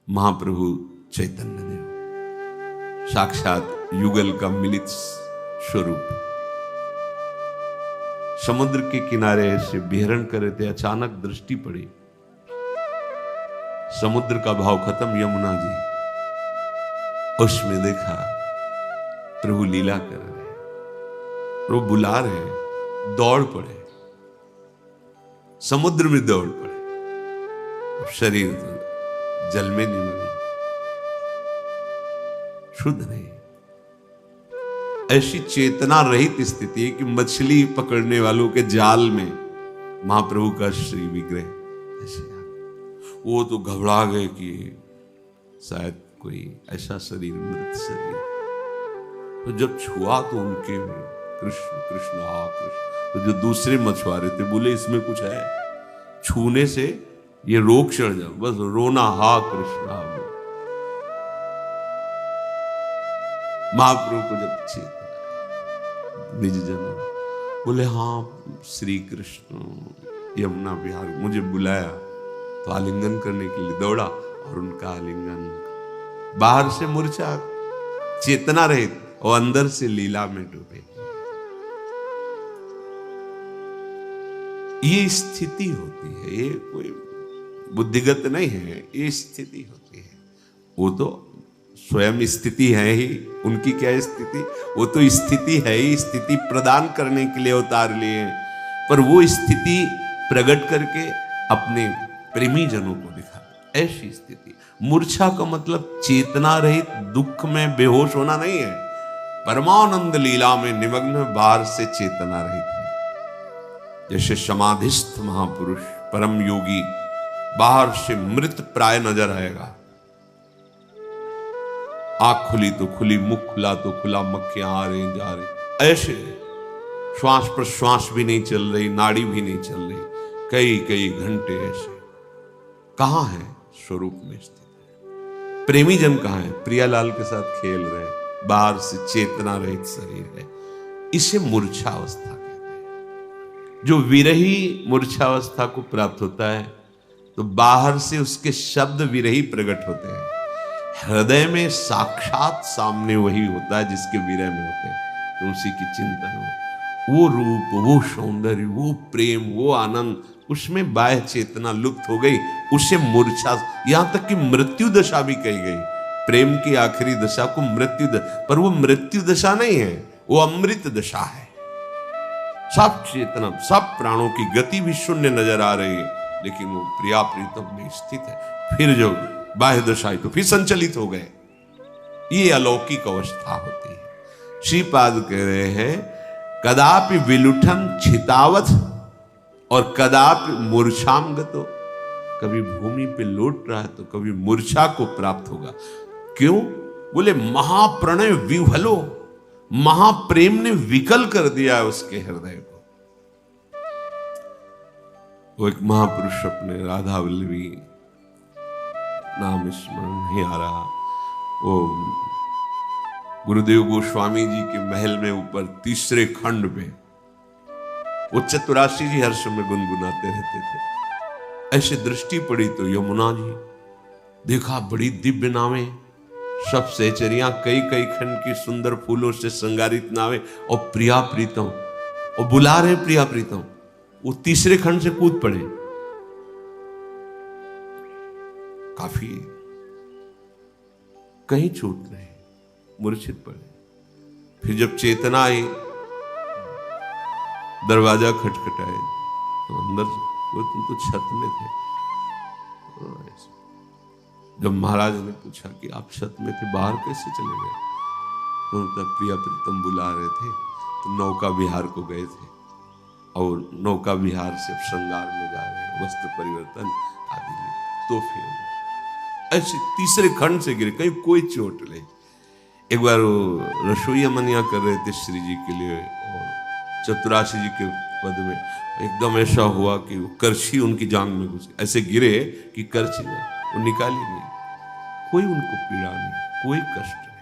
महाप्रभु चैतन्य देव साक्षात युगल का मिलित स्वरूप समुद्र के किनारे ऐसे विहरण कर रहे थे। अचानक दृष्टि पड़ी, समुद्र का भाव खत्म, यमुना जी, उसमें देखा प्रभु लीला कर रहे, प्रभु बुला रहे, दौड़ पड़े, समुद्र में दौड़ पड़े। शरीर तो जल में निमग्न, शुद्ध नहीं। ऐसी चेतना रहित स्थिति है कि मछली पकड़ने वालों के जाल में महाप्रभु का श्री विग्रह ऐसे आ गया। वो तो घबरा गए कि शायद कोई ऐसा शरीर, मृत शरीर। तो जब छुआ तो उनके कृष्ण कृष्ण हा कृष्ण। तो जो दूसरे मछुआरे थे बोले इसमें कुछ है, छूने से ये रोग चढ़ जाओ, बस रोना हा कृष्ण हा। महाप्रभु को जब चेतना निज जनों बोले हाँ श्री कृष्ण यमुना विहार, मुझे बुलाया तो आलिंगन करने के लिए दौड़ा और उनका आलिंगन, बाहर से मूर्छा, चेतना रहित और अंदर से लीला में डूबे। ये स्थिति होती है, ये कोई बुद्धिगत नहीं है, ये स्थिति होती है। वो तो स्वयं स्थिति है ही, उनकी क्या स्थिति, वो तो स्थिति है ही, स्थिति प्रदान करने के लिए अवतार लिए, पर वो स्थिति प्रकट करके अपने प्रेमी जनों को दिखा, ऐसी स्थिति। मूर्छा का मतलब चेतना रहित दुख में बेहोश होना नहीं है, परमानंद लीला में निमग्न बाहर से चेतना रहित है। जैसे समाधिस्थ महापुरुष परम योगी बाहर से मृत प्राय नजर आएगा, आंख खुली तो खुली, मुख खुला तो खुला, मक्खियां आ रही जा रही, ऐसे श्वास प्रश्वास भी नहीं चल रही, नाड़ी भी नहीं चल रही, कई कई घंटे ऐसे। कहां है? स्वरूप में स्थित है। प्रेमी जन कहां है? प्रियालाल के साथ खेल रहे, बाहर से चेतना रहित शरीर है। इसे मूर्छावस्था कहते हैं। जो विरही मूर्छावस्था को प्राप्त होता है तो बाहर से उसके शब्द विरही प्रकट होते हैं, हृदय में साक्षात सामने वही होता है जिसके विरह में होते हैं, तो उसी की चिंतन हो। वो रूप, वो सौंदर्य, वो प्रेम, वो आनंद, उसमें बाह्य चेतना लुप्त हो गई, उसे मूर्छा, यहां तक कि मृत्यु दशा भी कही गई। प्रेम की आखिरी दशा को मृत्यु दशा, पर वो मृत्यु दशा नहीं है, वो अमृत दशा है। सब चेतना, सब प्राणों की गति भी शून्य नजर आ रही है, लेकिन वो प्रिया प्रीतम में स्थित है। फिर जो बाह्य दशाएं तो फिर संचलित हो गए। ये अलौकिक अवस्था होती है। श्रीपाद कह रहे हैं कदापि विलुठन छितावथ और कदापि मूर्छाम गतो। कभी भूमि पे लौट रहा है तो कभी मूर्छा को प्राप्त होगा। क्यों? बोले महाप्रणय विह्वलो, महाप्रेम ने विकल कर दिया उसके हृदय को। वो एक महापुरुष अपने राधा वल्लभी, नाम स्मरण नहीं आ रहा, वो गुरुदेव गोस्वामी जी के महल में ऊपर तीसरे खंड पे वो चतुराशी जी हर समय गुनगुनाते रहते थे। ऐसे दृष्टि पड़ी तो यमुना जी देखा, बड़ी दिव्य नावें, सब सहचरियां, कई कई खंड की सुंदर फूलों से श्रृंगारित नावें, और प्रिया प्रीतम, और बुला रहे प्रिया प्रीतम। वो तीसरे खंड से कूद पड़े, काफी कहीं छूट नहीं, मूर्छित पड़े। फिर जब चेतना आई, दरवाजा खटखटाए तो अंदर, वो तुम तो छत में थे। जब महाराज ने पूछा कि आप छत में थे, बाहर कैसे चले गए, तो तब प्रिया प्रीतम बुला रहे थे, तो नौका विहार को गए थे, और नौका विहार से श्रृंगार में जा रहे हैं, वस्त्र परिवर्तन आदि में। तो फिर ऐसे तीसरे खंड से गिरे, कहीं कोई चोट ले। एक बार वो रसोईया मनिया कर रहे थे श्री जी के लिए, और चतुराशी जी के पद में एकदम ऐसा हुआ कि वो करछी उनकी जांग में घुसी, ऐसे गिरे कि करछी में वो निकाली नहीं। कोई उनको पीड़ा नहीं, कोई कष्ट नहीं।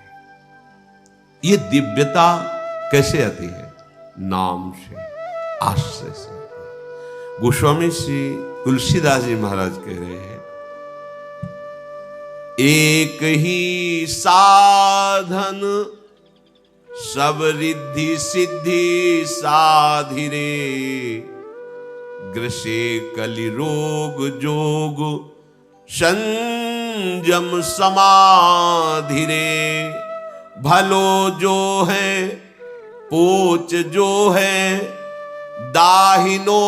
ये दिव्यता कैसे आती है? नाम से, आश्रय से। गोस्वामी श्री तुलसीदास जी महाराज कह रहे हैं एक ही साधन सब रिद्धि सिद्धि साधिरे, ग्रसे कलि रोग जोग संयम समाधिरे। भलो जो है पोच जो है, दाहिनो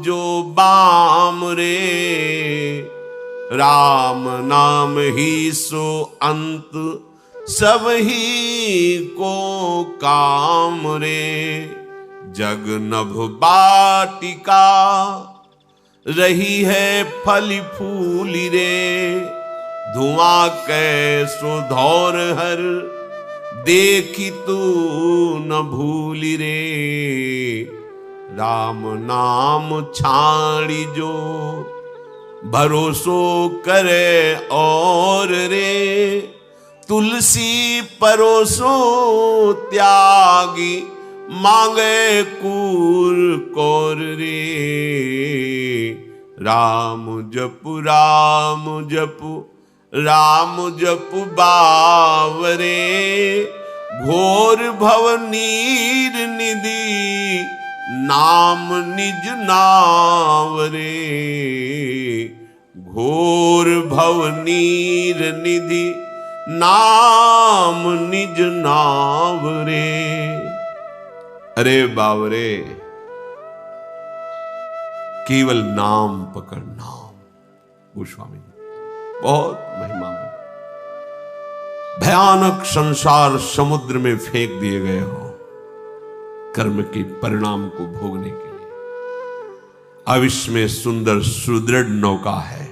जो बाम रे, राम नाम ही सो अंत सब ही को काम रे। जग नभ बाटिका रही है फली फूली रे, धुआं कैसो धौर हर देखी तू न भूली रे। राम नाम छाड़ी जो भरोसो करे और रे, तुलसी परोसो त्यागी मांगे कूर कौर रे। राम जपु राम जपु राम जपु बावरे, घोर भव नीर निधि नाम निज नावरे। घोर भव नीर निधि नाम निज नावरे। अरे बावरे, केवल नाम पकड़, नाम। गोस्वामी बहुत महिमा में, भयानक संसार समुद्र में फेंक दिए गए हो कर्म के परिणाम को भोगने के लिए। अब इसमें सुंदर सुदृढ़ नौका है,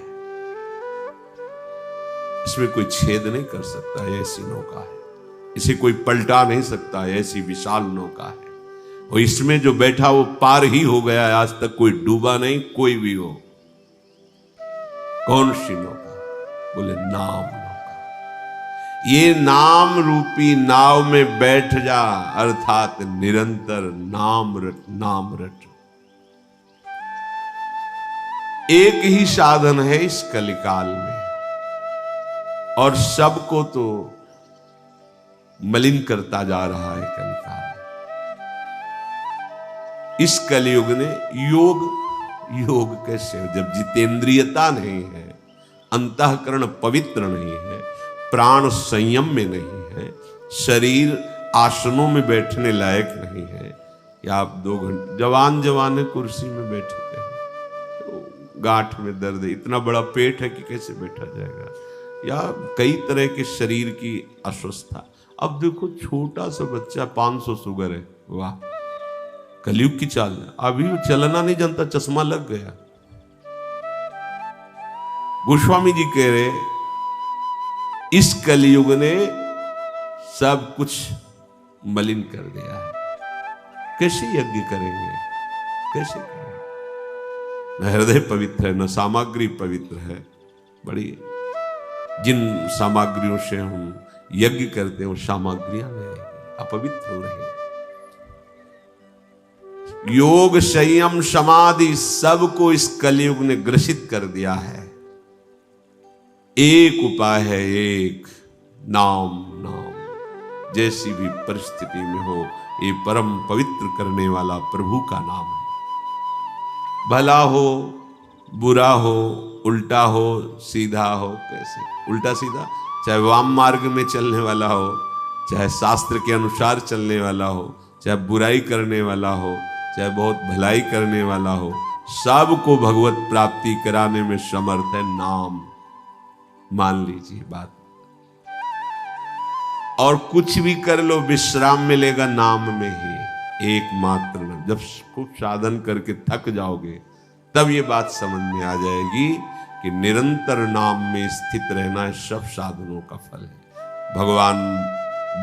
इसमें कोई छेद नहीं कर सकता, ऐसी नौका है। इसे कोई पलटा नहीं सकता, ऐसी विशाल नौका है। और इसमें जो बैठा वो पार ही हो गया है, आज तक कोई डूबा नहीं, कोई भी हो। कौन सी नौका? बोले नाम नौका। ये नाम रूपी नाव में बैठ जा, अर्थात निरंतर नाम रट, नाम रट। एक ही साधन है इस कलिकाल में, और सबको तो मलिन करता जा रहा है कलिकाल। इस कलयुग ने योग कैसे हो, जब जितेंद्रियता नहीं है, अंतःकरण पवित्र नहीं है, प्राण संयम में नहीं है, शरीर आसनों में बैठने लायक नहीं है। या आप 2 घंटे जवान कुर्सी में बैठे हैं, तो गांठ में दर्द है, इतना बड़ा पेट है कि कैसे बैठा जाएगा, या कई तरह के शरीर की अस्वस्थता। अब देखो छोटा सा बच्चा 500 शुगर है, वाह कलयुग की चाल है। अभी वो चलना नहीं जानता, चश्मा लग गया। गोस्वामी जी कह रहे इस कलयुग ने सब कुछ मलिन कर दिया है। कैसे यज्ञ करेंगे, कैसे करेंगे? न हृदय पवित्र है, न सामग्री पवित्र है। बड़ी जिन सामग्रियों से हम यज्ञ करते हैं वो सामग्रियां अपवित्र हो रही है। योग संयम समाधि सबको इस कलयुग ने ग्रसित कर दिया है। एक उपाय है, एक नाम। नाम जैसी भी परिस्थिति में हो, ये परम पवित्र करने वाला प्रभु का नाम है। भला हो बुरा हो, उल्टा हो सीधा हो, कैसे उल्टा सीधा, चाहे वाम मार्ग में चलने वाला हो, चाहे शास्त्र के अनुसार चलने वाला हो, चाहे बुराई करने वाला हो, चाहे बहुत भलाई करने वाला हो, सबको भगवत प्राप्ति कराने में समर्थ है नाम। मान लीजिए बात। और कुछ भी कर लो, विश्राम मिलेगा नाम में ही, एकमात्र नाम। जब खूब साधन करके थक जाओगे तब ये बात समझ में आ जाएगी कि निरंतर नाम में स्थित रहना सब साधनों का फल है। भगवान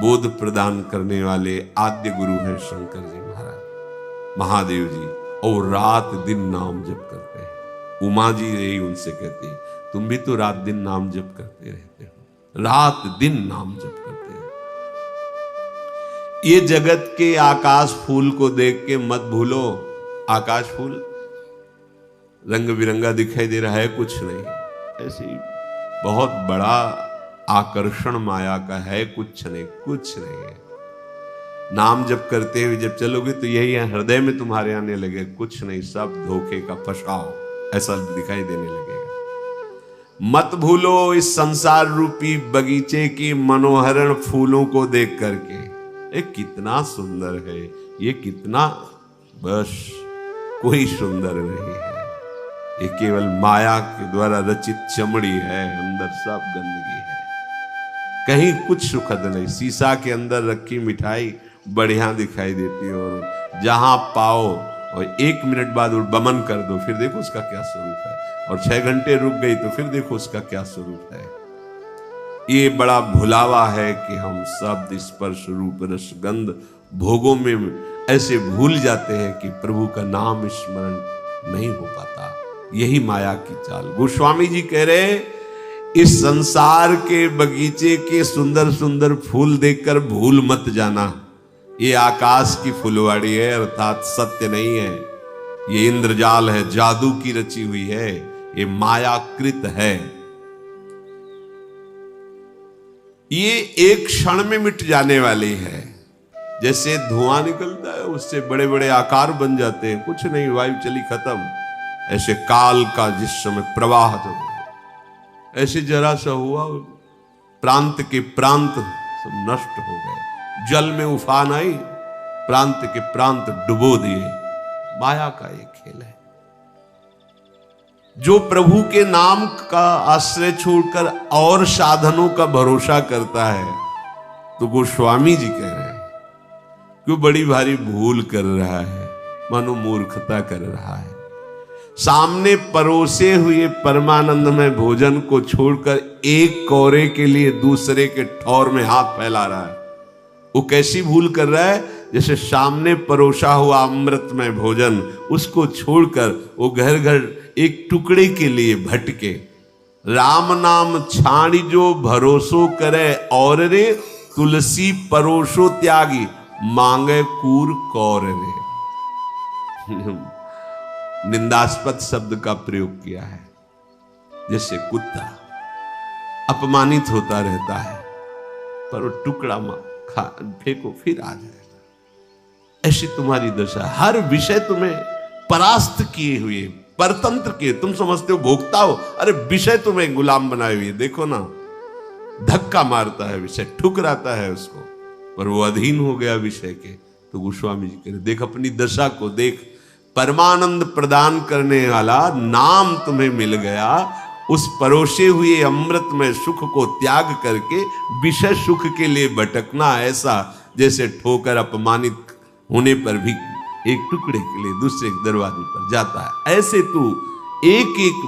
बोध प्रदान करने वाले आद्य गुरु हैं शंकर जी महाराज, महादेव जी, और रात दिन नाम जप करते हैं। उमा जी यही उनसे कहती है, तुम भी तो रात दिन नाम जप करते रहते हो, रात दिन नाम जप करते हो। ये जगत के आकाश फूल को देख के मत भूलो, आकाश फूल रंग बिरंगा दिखाई दे रहा है, कुछ नहीं, ऐसे ही बहुत बड़ा आकर्षण माया का है, कुछ नहीं, कुछ नहीं है। नाम जप करते हुए जब चलोगे तो यही है, हृदय में तुम्हारे आने लगे, कुछ नहीं, सब धोखे का फसाओ, ऐसा दिखाई देने लगेगा। मत भूलो इस संसार रूपी बगीचे की मनोहरण फूलों को देख करके, ये कितना सुंदर है, ये कितना, बस कोई सुंदर नहीं है, ये केवल माया के द्वारा रचित चमड़ी है, अंदर सब गंदगी है, कहीं कुछ सुखद नहीं। शीशा के अंदर रखी मिठाई बढ़िया दिखाई देती है, और जहां पाओ और 1 मिनट बाद बमन कर दो, फिर देखो उसका क्या स्वरूप है, और 6 घंटे रुक गई तो फिर देखो उसका क्या स्वरूप है। ये बड़ा भुलावा है कि हम शब्द स्पर्श रूप रसगंध भोगों में ऐसे भूल जाते हैं कि प्रभु का नाम स्मरण नहीं हो पाता। यही माया की चाल। गोस्वामी जी कह रहे, इस संसार के बगीचे के सुंदर सुंदर फूल देखकर भूल मत जाना, ये आकाश की फुलवाड़ी है, अर्थात सत्य नहीं है, ये इंद्रजाल है, जादू की रची हुई है, ये मायाकृत है, ये एक क्षण में मिट जाने वाली है। जैसे धुआं निकलता है उससे बड़े बड़े आकार बन जाते हैं, कुछ नहीं, वायु चली खत्म। ऐसे काल का जिस समय प्रवाह था, ऐसे जरा सा हुआ, प्रांत के प्रांत सब नष्ट हो गए, जल में उफान आई, प्रांत के प्रांत डुबो दिए। माया का एक खेल है। जो प्रभु के नाम का आश्रय छोड़कर और साधनों का भरोसा करता है, तो गोस्वामी जी कह रहे हैं क्यों बड़ी भारी भूल कर रहा है, मानो मूर्खता कर रहा है। सामने परोसे हुए परमानंदमय भोजन को छोड़कर एक कौरे के लिए दूसरे के ठौर में हाथ फैला रहा है। वो कैसी भूल कर रहा है? जैसे सामने परोसा हुआ अमृतमय भोजन, उसको छोड़कर वो घर घर एक टुकड़े के लिए भटके। राम नाम छाड़ी जो भरोसो करे, और रे तुलसी परोसो त्यागी, मांगे कूर कौर रे। निंदास्पद शब्द का प्रयोग किया है। जैसे कुत्ता अपमानित होता रहता है, पर वो टुकड़ा खा फेंको फिर आ जाएगा। ऐसी तुम्हारी दशा, हर विषय तुम्हें परास्त किए हुए, परतंत्र किए। तुम समझते हो भोगता हो, अरे विषय तुम्हें गुलाम बनाए हुए। देखो ना, धक्का मारता है विषय, ठुकराता है उसको, पर वो अधीन हो गया विषय के। तो गोस्वामी जी कह रहे, देख अपनी दशा को देख, परमानंद प्रदान करने वाला नाम तुम्हें मिल गया, उस परोसे हुए अमृत में सुख को त्याग करके विषय सुख के लिए भटकना, ऐसा जैसे ठोकर अपमानित होने पर भी एक टुकड़े के लिए दूसरे दरवाजे पर जाता है, ऐसे तू एक एक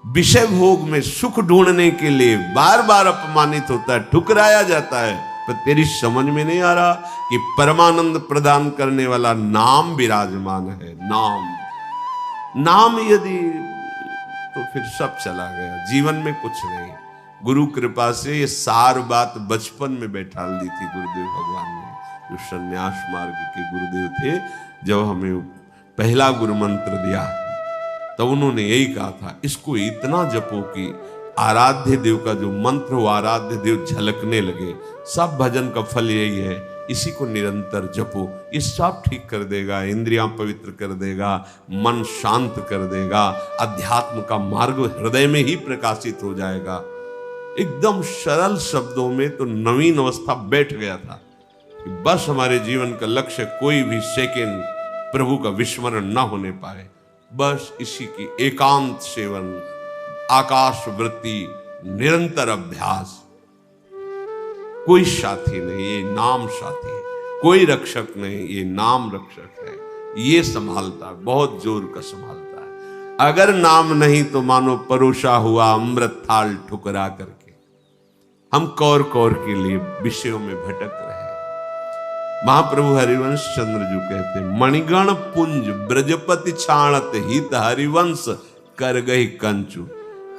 विषय भोग में सुख ढूंढने के लिए बार बार अपमानित होता है, ठुकराया जाता है। पर तेरी समझ में नहीं आ रहा कि परमानंद प्रदान करने वाला नाम विराजमान है। नाम यदि, तो फिर सब चला गया, जीवन में कुछ नहीं। गुरु कृपा से ये सार बात बचपन में बैठा दी थी गुरुदेव भगवान ने, जो संन्यास मार्ग के गुरुदेव थे। जब हमें पहला गुरु मंत्र दिया, तब उन्होंने यही कहा था, इसको इतना जपो कि आराध्य देव का जो मंत्र हो, आराध्य देव झलकने लगे। सब भजन का फल यही है, इसी को निरंतर जपो, ये सब ठीक कर देगा, इंद्रियां पवित्र कर देगा, मन शांत कर देगा, अध्यात्म का मार्ग हृदय में ही प्रकाशित हो जाएगा। एकदम सरल शब्दों में तो नवीन अवस्था बैठ गया था कि बस हमारे जीवन का लक्ष्य कोई भी सेकेंड प्रभु का विस्मरण ना होने पाए, बस इसी की एकांत सेवन, आकाश वृत्ति, निरंतर अभ्यास। कोई साथी नहीं, ये नाम साथी है। कोई रक्षक नहीं, ये नाम रक्षक है। ये संभालता, बहुत जोर का संभालता है। अगर नाम नहीं तो मानो परोसा हुआ अमृत थाल ठुकरा करके हम कौर कौर के लिए विषयों में भटक रहे। महाप्रभु हरिवंश चंद्र जी कहते, मणिगण पुंज ब्रजपति छाणत हित हरिवंश कर गई कंचु।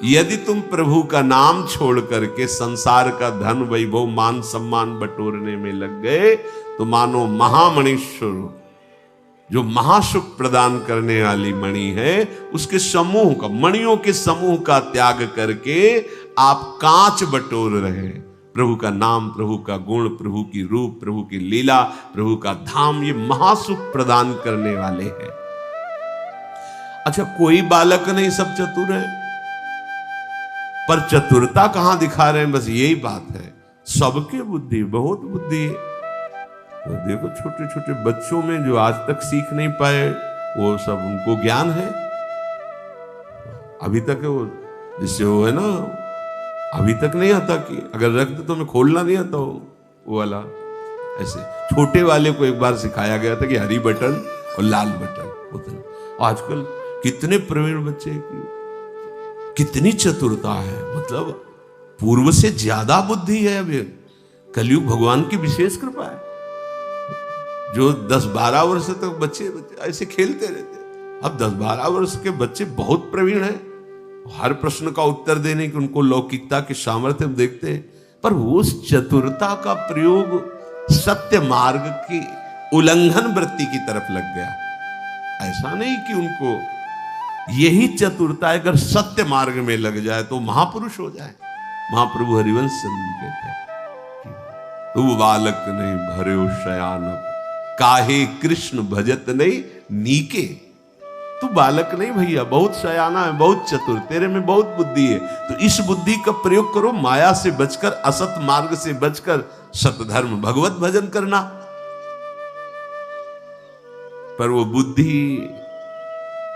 यदि तुम प्रभु का नाम छोड़ करके संसार का धन वैभव मान सम्मान बटोरने में लग गए, तो मानो महामणीश्वर, जो महासुख प्रदान करने वाली मणि है, उसके समूह का, मणियों के समूह का त्याग करके आप कांच बटोर रहे। प्रभु का नाम, प्रभु का गुण, प्रभु की रूप, प्रभु की लीला, प्रभु का धाम, ये महासुख प्रदान करने वाले हैं। अच्छा, कोई बालक नहीं, सब चतुर है, पर चतुरता कहां दिखा रहे हैं, बस यही बात है। सबके बुद्धि, बहुत बुद्धि है। तो देखो छोटे छोटे बच्चों में जो आज तक सीख नहीं पाए, वो सब उनको ज्ञान है अभी तक है। वो जिससे वो है ना, अभी तक नहीं आता कि अगर रख दो तो मैं खोलना नहीं आता वो वाला। ऐसे छोटे वाले को एक बार सिखाया गया था कि हरी बटन और लाल बटन। आजकल कितने प्रवीण बच्चे की कितनी चतुरता है, मतलब पूर्व से ज्यादा बुद्धि है। अभी कलयुग भगवान की विशेष कृपा है। जो 10-12 वर्ष तक बच्चे ऐसे खेलते रहते, अब 10-12 वर्ष के बच्चे बहुत प्रवीण हैं। हर प्रश्न का उत्तर देने की उनको लौकिकता के सामर्थ्य हम देखते हैं, पर वो उस चतुरता का प्रयोग सत्य मार्ग की उल्लंघन वृत्ति की तरफ लग गया। ऐसा नहीं कि उनको यही चतुरता अगर सत्य मार्ग में लग जाए तो महापुरुष हो जाए। महाप्रभु हरिवंश कहते हैं, तू बालक नहीं भर्यो शयान, काहे कृष्ण भजत नहीं नीके। तू बालक नहीं भैया, बहुत शयाना है, बहुत चतुर, तेरे में बहुत बुद्धि है। तो इस बुद्धि का प्रयोग करो, माया से बचकर, असत मार्ग से बचकर सतधर्म भगवत भजन करना। पर वो बुद्धि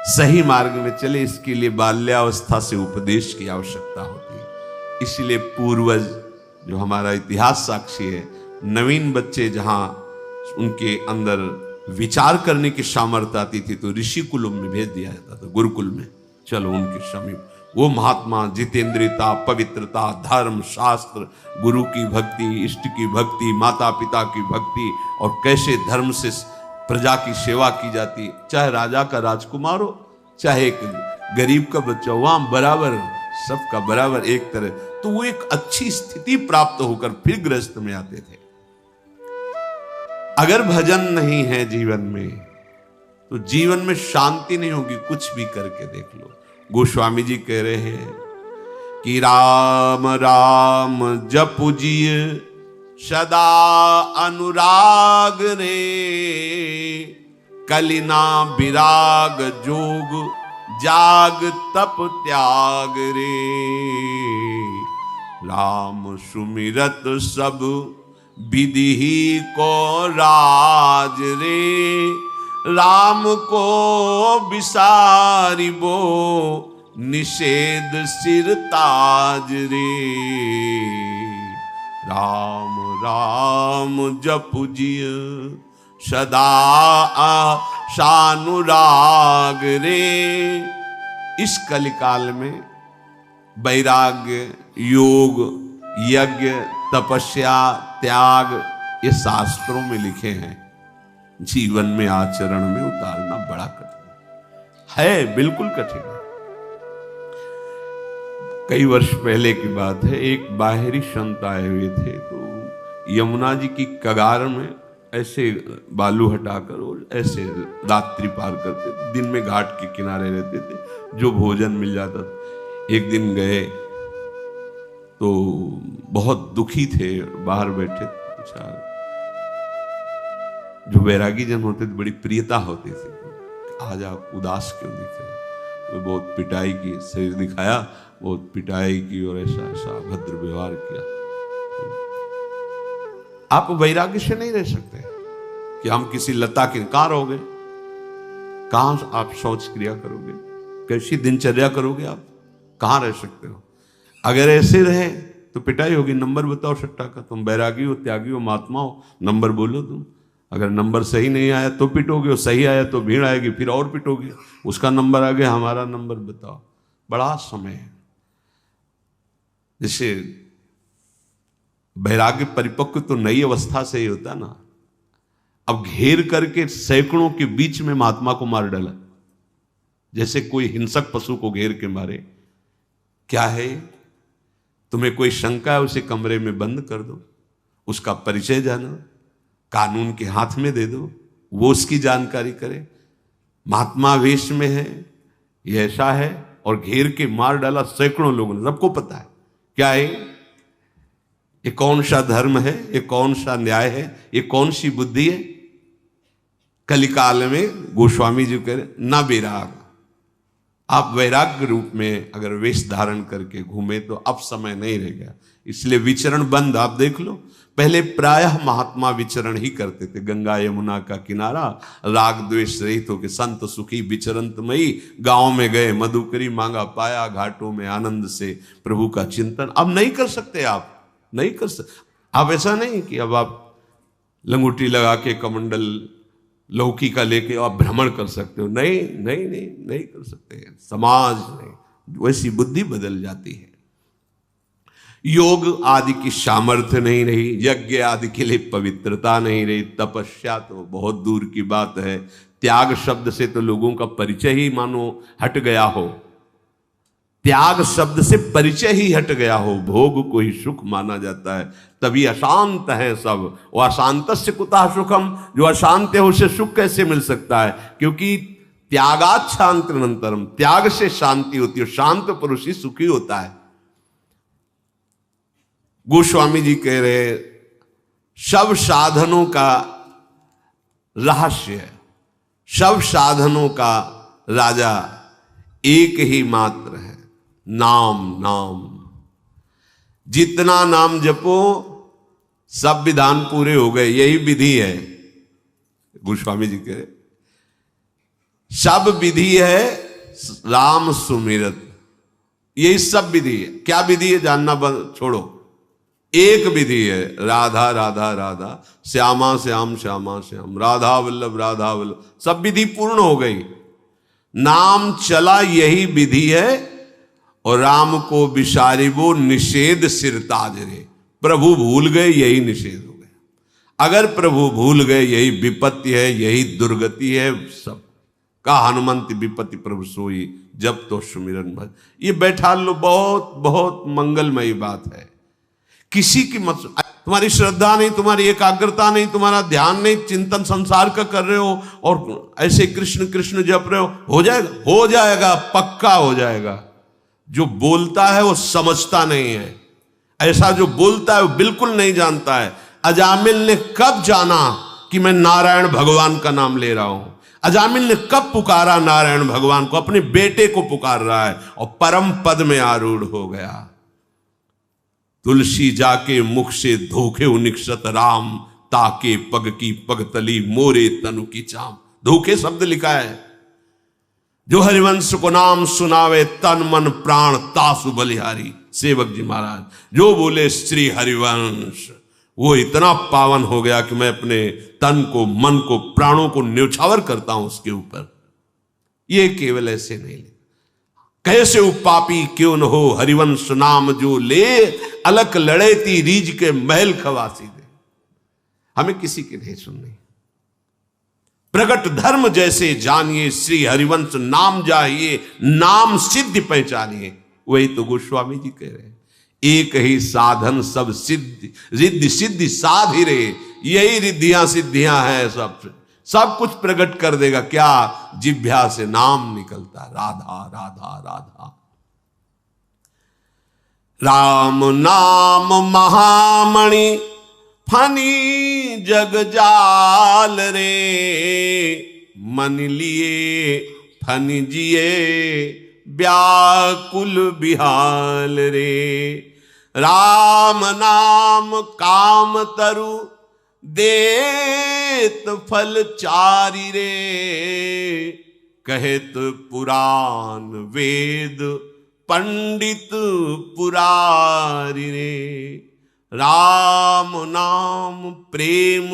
सही मार्ग में चले, इसके लिए बाल्यावस्था से उपदेश की आवश्यकता होती है। इसलिए पूर्वज, जो हमारा इतिहास साक्षी है, नवीन बच्चे जहां उनके अंदर विचार करने की सामर्थ्य आती थी तो ऋषि कुलों में भेज दिया जाता था, गुरुकुल में। चलो उनके समीप वो महात्मा जितेंद्रियता, पवित्रता, धर्म, शास्त्र, गुरु की भक्ति, इष्ट की भक्ति, माता पिता की भक्ति, और कैसे धर्म से प्रजा की सेवा की जाती, चाहे राजा का राजकुमार हो, चाहे एक गरीब का बच्चा हो, वहां बराबर, सबका बराबर एक तरह। तो वो एक अच्छी स्थिति प्राप्त होकर फिर गृहस्थ में आते थे। अगर भजन नहीं है जीवन में तो जीवन में शांति नहीं होगी, कुछ भी करके देख लो। गोस्वामी जी कह रहे हैं कि राम राम जपुजिय सदा अनुराग रे, कलिना विराग जोग जाग तप त्याग रे। राम सुमिरत सब विधि को राज रे, राम को विसारिबो निषेध सिर ताज रे। राम राम जपुजिय सदा शानुराग रे। इस कलिकाल में वैराग्य, योग, यज्ञ, तपस्या, त्याग, ये शास्त्रों में लिखे हैं। जीवन में, आचरण में उतारना बड़ा कठिन है, बिल्कुल कठिन है। कई वर्ष पहले की बात है, एक बाहरी संत आए हुए थे, तो यमुना जी की कगार में ऐसे बालू हटाकर और ऐसे रात्रि पार करते थे। दिन में घाट के किनारे रहते थे, जो भोजन मिल जाता था। एक दिन गए तो बहुत दुखी थे, बाहर बैठे। अच्छा, जो वैरागी जन होते थे बड़ी प्रियता होती थी, आज आप उदास क्यों दिख रहे? तो बहुत पिटाई की, शरीर दिखाया, बहुत पिटाई की और ऐसा ऐसा अभद्र व्यवहार किया। आप वैराग्य से नहीं रह सकते कि हम किसी लता के कहां रहोगे, कहां आप शौच क्रिया करोगे, कैसी दिनचर्या करोगे, आप कहां रह सकते हो? अगर ऐसे रहे तो पिटाई होगी। नंबर बताओ सट्टा का, तुम बैरागी हो, त्यागी हो, महात्मा हो, नंबर बोलो तुम। अगर नंबर सही नहीं आया तो पिटोगे, और सही आया तो भीड़ आएगी, फिर और पिटोगे। उसका नंबर आ गया, हमारा नंबर बताओ। बड़ा समय है। जैसे वैराग्य परिपक्व तो नई अवस्था से ही होता ना। अब घेर करके सैकड़ों के बीच में महात्मा को मार डाला, जैसे कोई हिंसक पशु को घेर के मारे। क्या है? तुम्हें कोई शंका है, उसे कमरे में बंद कर दो, उसका परिचय जानो, कानून के हाथ में दे दो, वो उसकी जानकारी करे। महात्मा वेश में है, ये ऐसा है, और घेर के मार डाला सैकड़ों लोगों ने। सबको पता है क्या है? ये कौन सा धर्म है? ये कौन सा न्याय है? ये कौन सी बुद्धि है? कलिकाल में गोस्वामी जी कह रहे ना वैराग। आप वैराग्य रूप में अगर वेश धारण करके घूमे तो अब समय नहीं रह गया, इसलिए विचरण बंद। आप देख लो, पहले प्रायः महात्मा विचरण ही करते थे, गंगा यमुना का किनारा, राग द्वेष रहित होकर संत सुखी विचरंतमयी। गांव में गए, मधुकरी मांगा पाया, घाटों में आनंद से प्रभु का चिंतन। अब नहीं कर सकते, आप नहीं कर सकते। आप ऐसा नहीं कि अब आप लंगूटी लगा के कमंडल लौकी का लेके आप भ्रमण कर सकते हो। नहीं नहीं नहीं नहीं कर सकते। समाज में वैसी बुद्धि बदल जाती है। योग आदि की सामर्थ्य नहीं रही, यज्ञ आदि के लिए पवित्रता नहीं रही, तपस्या तो बहुत दूर की बात है। त्याग शब्द से तो लोगों का परिचय ही मानो हट गया हो। त्याग शब्द से परिचय ही हट गया हो। भोग को ही सुख माना जाता है, तभी अशांत है सब। और अशांतस्य कुतः सुखम, जो अशांत है उसे सुख कैसे मिल सकता है? क्योंकि त्यागात् शांतिरनंतरम, त्याग से शांति होती है। शांत पुरुष ही सुखी होता है। गोस्वामी जी कह रहे सब साधनों का रहस्य, सब साधनों का राजा एक ही मात्र है, नाम। नाम जितना नाम जपो सब विधान पूरे हो गए, यही विधि है। गोस्वामी जी कह रहे सब विधि है राम सुमिरत, यही सब विधि है। क्या विधि है जानना छोड़ो, एक विधि है, राधा राधा राधा, श्यामा श्याम श्यामा श्याम, राधा वल्लभ राधा वल्लभ, सब विधि पूर्ण हो गई। नाम चला यही विधि है। और राम को विसारिबो निषेध सिरताज रे, प्रभु भूल गए यही निषेध हो गया। अगर प्रभु भूल गए यही विपत्ति है, यही दुर्गति है। सब का हनुमंत विपत्ति प्रभु सोई, जब तो सुमिरन भज। ये बैठा लो, बहुत बहुत मंगलमयी बात है। किसी की मत, तुम्हारी श्रद्धा नहीं, तुम्हारी एकाग्रता नहीं, तुम्हारा ध्यान नहीं, चिंतन संसार का कर रहे हो और ऐसे कृष्ण कृष्ण जप रहे हो जाएगा? हो जाएगा, पक्का हो जाएगा। जो बोलता है वो समझता नहीं है। ऐसा जो बोलता है वो बिल्कुल नहीं जानता है। अजामिल ने कब जाना कि मैं नारायण भगवान का नाम ले रहा हूं? अजामिल ने कब पुकारा नारायण भगवान को? अपने बेटे को पुकार रहा है और परम पद में आरूढ़ हो गया। तुलसी जाके मुख से धोखे निक्षत राम, ताके पग की पगतली मोरे तनु की चाम। धोखे शब्द लिखा है। जो हरिवंश को नाम सुनावे तन मन प्राण तासु बलिहारी, सेवक जी महाराज जो बोले श्री हरिवंश, वो इतना पावन हो गया कि मैं अपने तन को, मन को, प्राणों को न्यौछावर करता हूं उसके ऊपर। ये केवल ऐसे नहीं ले, कैसे उपापी क्यों न हो हरिवंश नाम जो ले, अलक लड़े ती रीज के महल खवासी दे। हमें किसी की नहीं सुननी। प्रगट धर्म जैसे जानिए, श्री हरिवंश नाम जाइए, नाम सिद्धि पहचानिए। वही तो गोस्वामी जी कह रहे हैं, एक ही साधन सब सिद्धि, रिद्धि सिद्धि साध ही रहे। यही रिद्धियां सिद्धियां हैं, सब कुछ प्रकट कर देगा। क्या? जिह्वा से नाम निकलता, राधा राधा राधा। राम नाम महामणि फनी जग जाल रे, मन लिए फन जिए व्याकुल बिहाल रे। राम नाम काम तरु देत फल चारि रे, कहत पुराण वेद पंडित पुरारी रे। राम नाम प्रेम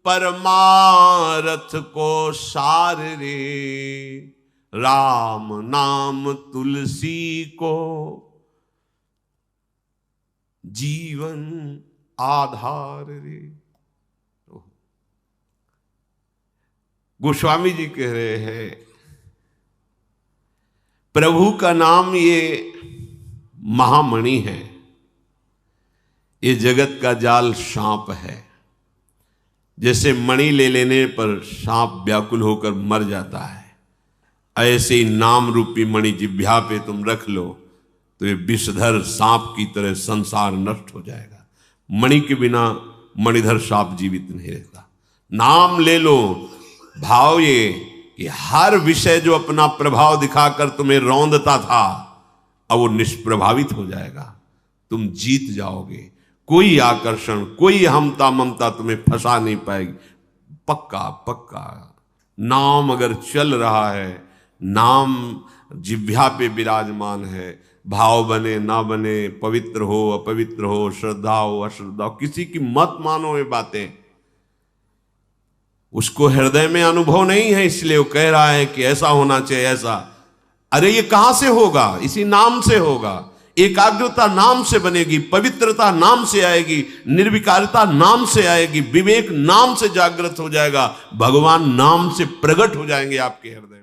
परमारथ को सार रे, राम नाम तुलसी को जीवन आधार रे। गोस्वामी जी कह रहे हैं प्रभु का नाम ये महामणि है, ये जगत का जाल सांप है। जैसे मणि ले लेने पर सांप व्याकुल होकर मर जाता है, ऐसे ही नाम रूपी मणि जिह्वा पे तुम रख लो तो ये विषधर सांप की तरह संसार नष्ट हो जाएगा। मणि के बिना मणिधर सांप जीवित नहीं रहता। नाम ले लो, भाव ये कि हर विषय जो अपना प्रभाव दिखाकर तुम्हें रौंदता था अब वो निष्प्रभावित हो जाएगा, तुम जीत जाओगे। कोई आकर्षण, कोई हमता ममता तुम्हें फंसा नहीं पाएगी। पक्का पक्का नाम अगर चल रहा है, नाम जिह्वा पे विराजमान है, भाव बने ना बने, पवित्र हो अपवित्र हो, श्रद्धा हो अश्रद्धा हो, किसी की मत मानो ये बातें, उसको हृदय में अनुभव नहीं है, इसलिए वो कह रहा है कि ऐसा होना चाहिए ऐसा। अरे ये कहां से होगा? इसी नाम से होगा। एकाग्रता नाम से बनेगी, पवित्रता नाम से आएगी, निर्विकारता नाम से आएगी, विवेक नाम से जागृत हो जाएगा, भगवान नाम से प्रकट हो जाएंगे आपके हृदय।